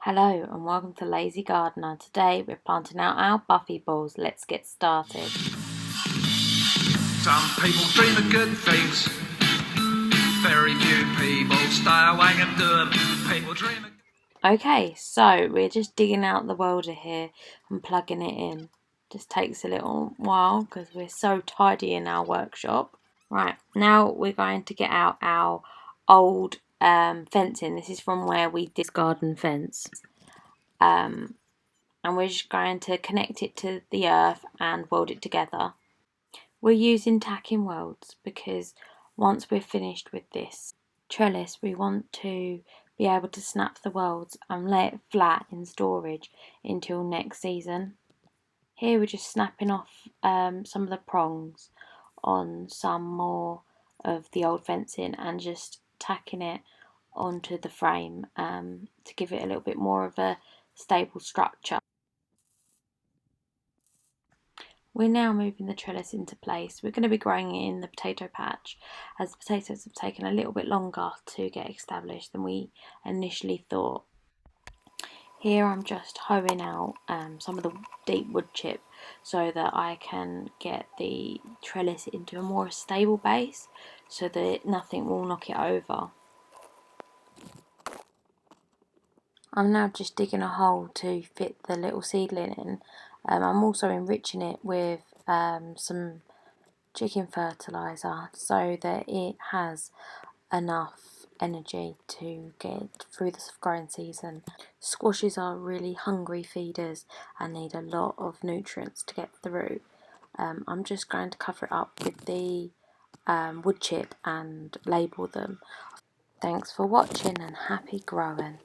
Hello and welcome to Lazy Gardener. Today we're planting out our Buffy balls. Let's get started. Some people dream of good things. Very few people stay awake and do them. People dream of... Okay, so we're just digging out the welder here and plugging it in. Just takes a little while because we're so tidy in our workshop. Right, now we're going to get out our old fencing. This is from where we did garden fence. And we're just going to connect it to the earth and weld it together. We're using tacking welds because once we're finished with this trellis, we want to be able to snap the welds and lay it flat in storage until next season. Here we're just snapping off some of the prongs on some more of the old fencing and just tacking it onto the frame to give it a little bit more of a stable structure. We're now moving the trellis into place. We're going to be growing it in the potato patch as the potatoes have taken a little bit longer to get established than we initially thought. Here I'm just hoeing out some of the deep wood chip so that I can get the trellis into a more stable base so that nothing will knock it over. I'm now just digging a hole to fit the little seedling in. I'm also enriching it with some chicken fertiliser so that it has enough energy to get through the growing season. Squashes are really hungry feeders and need a lot of nutrients to get through. I'm just going to cover it up with the wood chip and label them. Thanks for watching and happy growing.